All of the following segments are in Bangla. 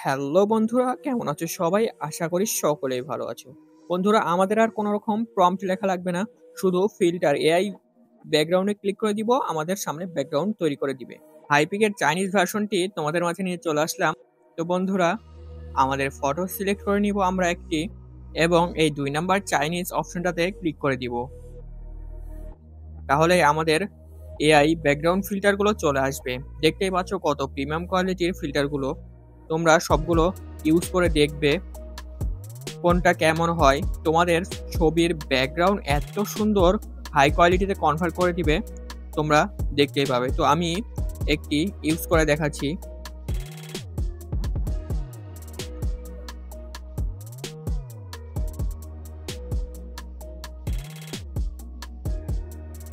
হ্যালো বন্ধুরা, কেমন আছো সবাই? আশা করি সকলেই ভালো আছো। বন্ধুরা, আমাদের আর কোনো রকম প্রম্পট লেখা লাগবে না, শুধু ফিল্টার এআই ব্যাকগ্রাউন্ডে ক্লিক করে দিব, আমাদের সামনে ব্যাকগ্রাউন্ড তৈরি করে দিবে। হাইপিকের চাইনিজ ভার্সনটি তোমাদের মাঝে নিয়ে চলে আসলাম। তো বন্ধুরা, আমাদের ফটো সিলেক্ট করে নিব আমরা একটি, এবং এই 2 নাম্বার চাইনিজ অপশনটাতে ক্লিক করে দিব। তাহলে আমাদের এআই ব্যাকগ্রাউন্ড ফিল্টারগুলো চলে আসবে। দেখতেই পাচ্ছ কত প্রিমিয়াম কোয়ালিটির ফিল্টারগুলো। তোমরা সবগুলো ইউজ করে দেখবে কোনটা কেমন হয়। তোমাদের ছবির ব্যাকগ্রাউন্ড এত সুন্দর হাই কোয়ালিটিতে কনভার্ট করে দিবে, তোমরা দেখতেই পাবে। তো আমি একটি ইউজ করে দেখাচ্ছি।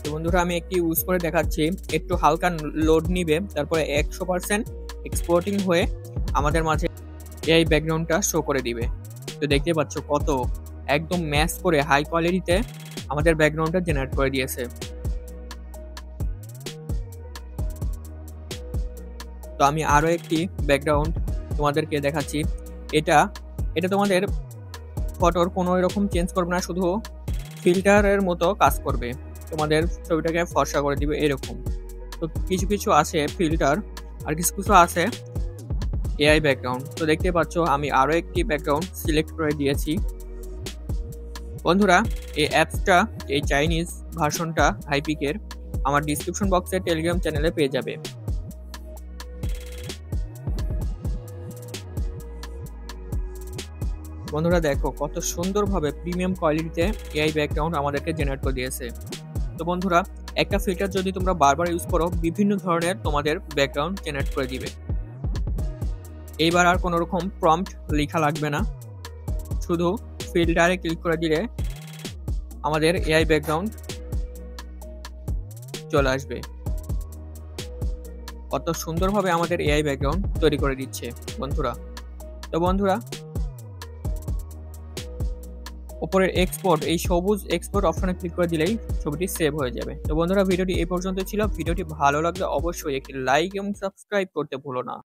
তো বন্ধুরা, আমি একটি ইউজ করে দেখাচ্ছি। একটু হালকা লোড নিবে, তারপরে 100% এক্সপোর্টিং হয়ে আমাদের মাঝে এই ব্যাকগ্রাউন্ডটা শো করে দিবে। তো দেখতে পাচ্ছ কত একদম ম্যাচ করে হাই কোয়ালিটিতে আমাদের ব্যাকগ্রাউন্ডটা জেনারেট করে দিয়েছে। তো আমি আরো একটি ব্যাকগ্রাউন্ড তোমাদেরকে দেখাচ্ছি। এটা এটা তোমাদের ফটোর কোনো এরকম চেঞ্জ করবে না, শুধু ফিল্টারের মতো কাজ করবে, তোমাদের ছবিটাকে ফর্সা করে দিবে এরকম। তো কিছু কিছু আছে ফিল্টার, আর কিছু কিছু আছে এআই ব্যাকগ্রাউন্ড। তো দেখতে পাচ্ছ আমি আরো একটি ব্যাকগ্রাউন্ড সিলেক্ট করে দিয়েছি। বন্ধুরা, এই অ্যাপসটা, এই চাইনিজ ভার্সনটা হাইপিকের, আমার ডিসক্রিপশন বক্সে টেলিগ্রাম চ্যানেলে পেয়ে যাবে। বন্ধুরা দেখো কত সুন্দরভাবে প্রিমিয়াম কোয়ালিটিতে এআই ব্যাকগ্রাউন্ড আমাদেরকে জেনারেট করে দিয়েছে। তো বন্ধুরা, একটা ফিল্টার যদি তোমরা বারবার ইউজ করো, বিভিন্ন ধরনের তোমাদের ব্যাকগ্রাউন্ড জেনারেট করে দিবে। এইবার আর কোনো রকম প্রম্পট লেখা লাগবে না, শুধু ফিল্টারে ক্লিক করে দিলে আমাদের এআই ব্যাকগ্রাউন্ড চলে আসবে। কত সুন্দরভাবে আমাদের এআই ব্যাকগ্রাউন্ড তৈরি করে দিচ্ছে বন্ধুরা। তো বন্ধুরা, উপরের এক্সপোর্ট, এই সবুজ এক্সপোর্ট অপশনে ক্লিক করে দিলেই ছবিটি সেভ হয়ে যাবে। তো বন্ধুরা, ভিডিওটি এই পর্যন্ত ছিল। ভিডিওটি ভালো লাগলে অবশ্যই একটি লাইক এবং সাবস্ক্রাইব করতে ভুলো না।